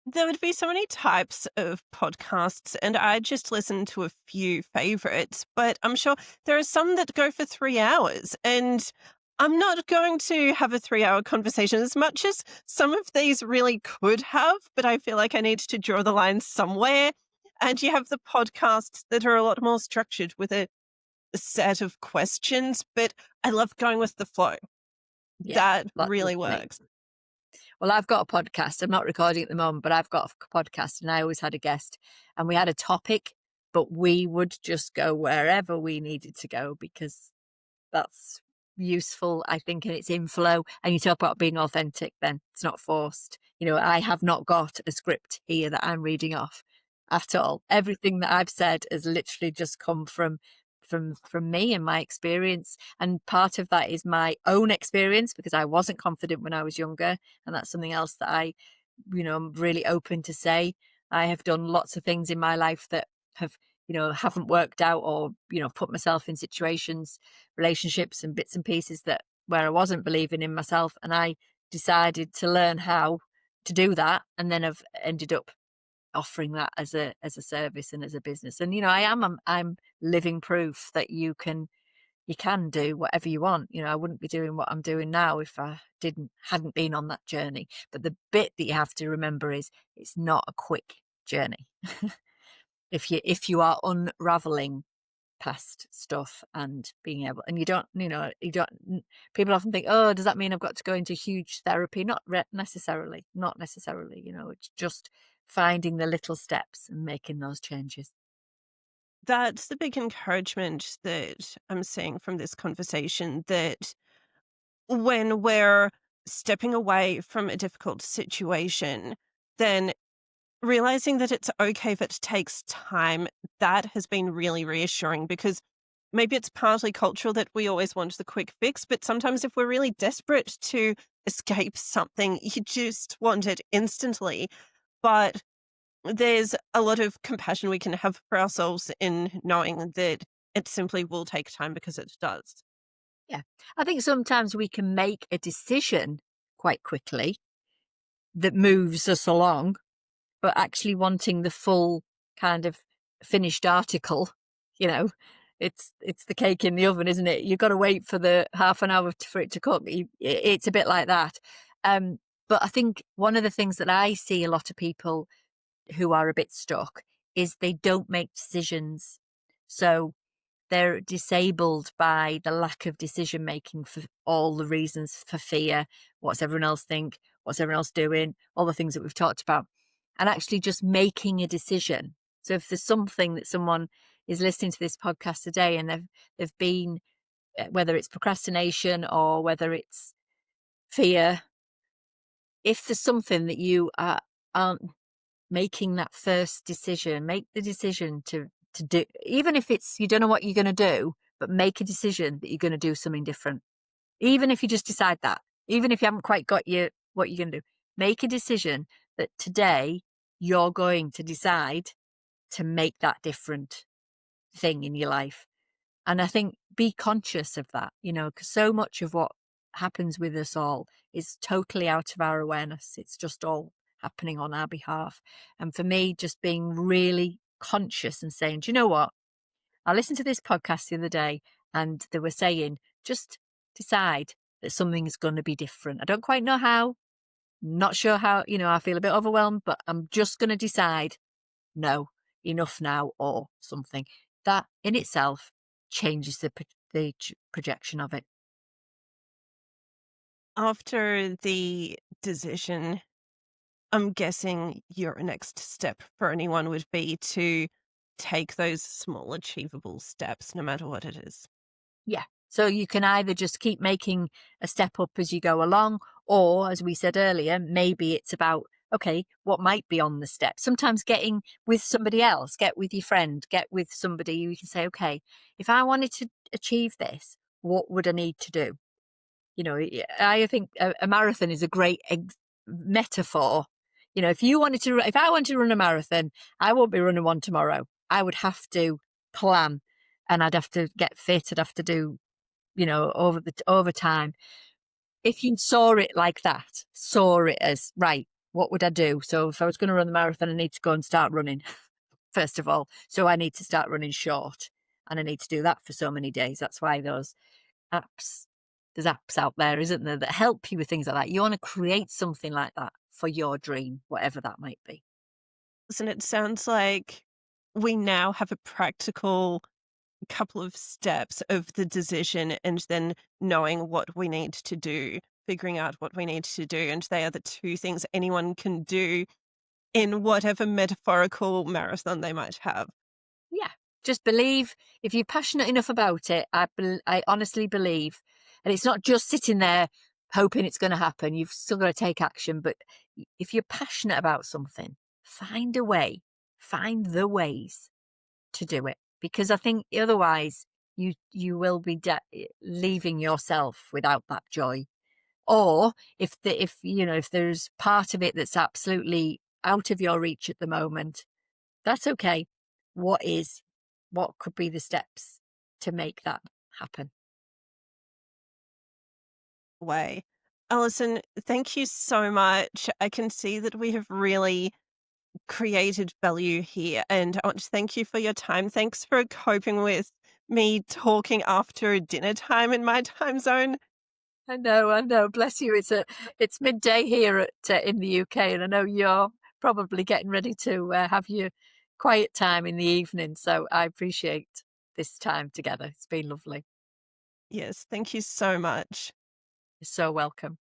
There would be so many types of podcasts, and I just listened to a few favorites, but I'm sure there are some that go for 3 hours, and I'm not going to have a 3 hour conversation as much as some of these really could have, but I feel like I need to draw the line somewhere. And you have the podcasts that are a lot more structured with a set of questions, but I love going with the flow. Yeah, That that's really me. works. Well, I've got a podcast. I'm not recording at the moment, but I've got a podcast, and I always had a guest, and we had a topic, but we would just go wherever we needed to go, because that's useful, I think, and it's in flow. And you talk about being authentic, then it's not forced. I have not got a script here that I'm reading off at all. Everything that I've said has literally just come from me and my experience. And part of that is my own experience, because I wasn't confident when I was younger. And that's something else that I'm really open to say. I have done lots of things in my life that haven't worked out, or, put myself in situations, relationships and bits and pieces where I wasn't believing in myself. And I decided to learn how to do that. And then I've ended up offering that as a service and as a business. And, I'm living proof that you can do whatever you want. I wouldn't be doing what I'm doing now if I hadn't been on that journey. But the bit that you have to remember is it's not a quick journey. If you are unraveling past stuff and being able, and you don't people often think, oh, does that mean I've got to go into huge therapy? Not necessarily. It's just finding the little steps and making those changes. That's the big encouragement that I'm seeing from this conversation, that when we're stepping away from a difficult situation, then realizing that it's okay if it takes time, that has been really reassuring, because maybe it's partly cultural that we always want the quick fix, but sometimes if we're really desperate to escape something, you just want it instantly. But there's a lot of compassion we can have for ourselves in knowing that it simply will take time because it does. Yeah. I think sometimes we can make a decision quite quickly that moves us along, but actually wanting the full kind of finished article, you know, it's the cake in the oven, isn't it? You've got to wait for the half an hour for it to cook. It's a bit like that. But I think one of the things that I see a lot of people who are a bit stuck is they don't make decisions. So they're disabled by the lack of decision making for all the reasons, for fear, what's everyone else think, what's everyone else doing, all the things that we've talked about, and actually just making a decision. So if there's something that someone is listening to this podcast today and they've been, whether it's procrastination or whether it's fear, if there's something that aren't making that first decision, make the decision to do, even if it's you don't know what you're going to do, but make a decision that you're going to do something different. Even if you just decide that, even if you haven't quite got what you're going to do, make a decision that today you're going to decide to make that different thing in your life. And I think be conscious of that, because so much of what happens with us all is totally out of our awareness. It's just all happening on our behalf. And for me, just being really conscious and saying, do you know what? I listened to this podcast the other day and they were saying, just decide that something is going to be different. I don't quite know how, not sure how, I feel a bit overwhelmed, but I'm just going to decide, no, enough now, or something. That in itself changes the projection of it. After the decision, I'm guessing your next step for anyone would be to take those small achievable steps, no matter what it is. Yeah. So you can either just keep making a step up as you go along, or as we said earlier, maybe it's about, okay, what might be on the step? Sometimes getting with somebody else, get with your friend, get with somebody, you can say, okay, if I wanted to achieve this, what would I need to do? I think a marathon is a great metaphor. If I wanted to run a marathon, I won't be running one tomorrow. I would have to plan, and I'd have to get fit. I'd have to do, over time. If you saw it like that, saw it as right, what would I do? So if I was going to run the marathon, I need to go and start running first of all. So I need to start running short, and I need to do that for so many days. That's why apps, there's apps out there, isn't there, that help you with things like that. You want to create something like that for your dream, whatever that might be. And it sounds like we now have a practical couple of steps of the decision and then knowing what we need to do, figuring out what we need to do. And they are the two things anyone can do in whatever metaphorical marathon they might have. Yeah, just believe. If you're passionate enough about it, I honestly believe, and it's not just sitting there hoping it's going to happen. You've still got to take action. But if you're passionate about something, find a way, find the ways to do it, because I think otherwise you will be leaving yourself without that joy. Or if there's part of it that's absolutely out of your reach at the moment, that's okay. What could be the steps to make that happen? Way. Alison, thank you so much. I can see that we have really created value here, and I want to thank you for your time. Thanks for coping with me talking after dinner time in my time zone. I know. Bless you. It's midday here in the UK, and I know you're probably getting ready to have your quiet time in the evening. So I appreciate this time together. It's been lovely. Yes, thank you so much. You're so welcome.